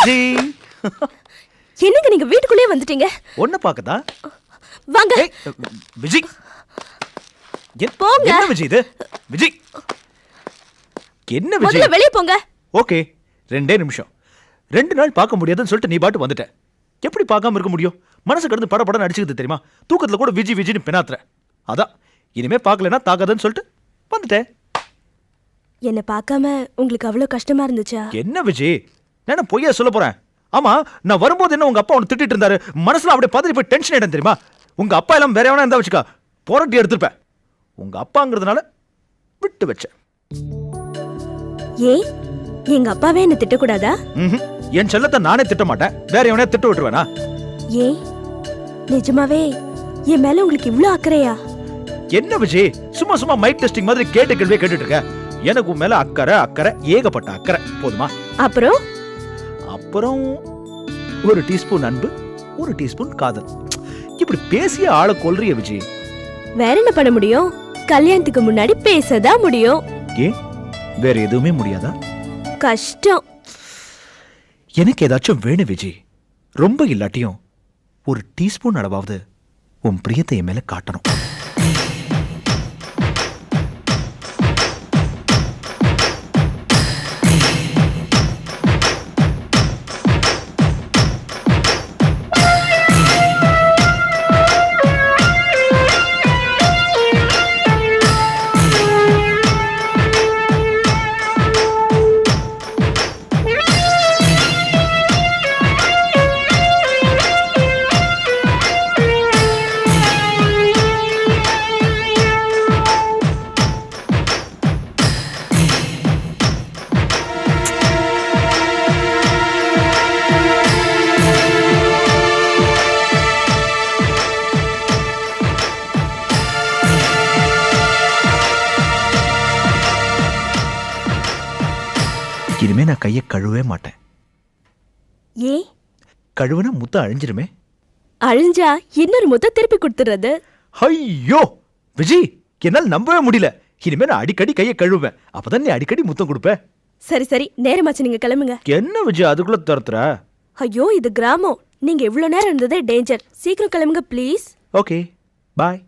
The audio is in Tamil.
ஜி என்னங்க நீங்க வீட்டுக்குள்ளே வந்துட்டீங்க? ஒன்ன பாக்கதா? வாங்க. விஜய் போங்க. என்ன விஜய் இது? விஜய் என்ன விஜய்? முதல்ல வெளிய போங்க. ஓகே 2 நிமிஷம். 2 நாள் பார்க்க முடியாதுன்னு சொல்லிட்டு நீ பாட்டு வந்துட்ட. எப்படி பார்க்காம இருக்க முடியும்? மனசு கடந்து படபடன்னு அடிச்சுக்கிது தெரியுமா? தூக்கத்துல கூட விஜய் விஜய்னு பெனாத்துற. அதான் இனிமே பார்க்கலனா தாக்காதன்னு சொல்லிட்டு வந்துட்டேன். என்ன பார்க்காம உங்களுக்கு அவ்வளவு கஷ்டமா இருந்துச்சா? என்ன விஜய் நான் பொய்யா சொல்ல போறேன்? ஆமா நான் வரும்போது என்ன உங்க அப்பா உன்னை திட்டிட்டு இருந்தாரு, மனசுல அப்படியே பதறி போய் டென்ஷன் ஆயிடும் தெரியுமா? உங்க அப்பா எல்லாம் வேற எவனா இருந்தா வச்சுக்கா போராட்டி எடுத்துருப்பேன். உங்க அப்பாங்கிறதுனால விட்டு வச்சேன். ஏன் எங்க அப்பாவே என்ன திட்டக்கூடாதா? என் செல்லத்தை நானே திட்ட மாட்டேன், வேற எவனே திட்ட விட்டுருவேனா? ஏன் நிஜமாவே என் மேல உங்களுக்கு இவ்ளோ அக்கறையா? என்ன விஜய் சும்மா சும்மா மைக் டெஸ்டிங் மாதிரி கேட்டு கேள்வியே கேட்டுட்டு இருக்க? எனக்கு உன் மேல அக்கறை அக்கறை ஏகப்பட்ட அக்கறை. போதுமா? அப்புறம் ஒரு டீஸ்பூன் அன்பு, ஒரு டீஸ்பூன் காதல். இப்படி பேசிய ஆளை கொல்றிய விஜய். வேற என்ன பண்ண முடியும்? கல்யாணத்துக்கு முன்னாடி பேசதான் முடியும். ஏன் வேற எதுவுமே முடியாதா? கஷ்டம். எனக்கு ஏதாச்சும் வேணும் விஜய். ரொம்ப இல்லாட்டியும் ஒரு டீஸ்பூன் அளவாவது உன் பிரியத்தை என் மேல காட்டணும். இனிமே நான் கையை கழுவே மாட்டேன். ஏன்? கழுவுனா முத்தம் அழிஞ்சிருமே. அழிஞ்சா இன்னொரு முத்த திருப்பி கொடுத்துறது. ஐயோ விஜய் என்னால் நம்பவே முடியல. இனிமே நான் அடிக்கடி கையை கழுவேன், அப்பதான் நீ அடிக்கடி முத்தம் கொடுப்ப. சரி சரி நேரமாச்சு, நீங்க கிளம்புங்க. என்ன விஜய் அதுக்குள்ள துரத்துற? ஐயோ இது கிராமம், நீங்க இவ்வளவு நேரம் இருந்ததே டேஞ்சர். சீக்கிரம் கிளம்புங்க ப்ளீஸ். Okay bye.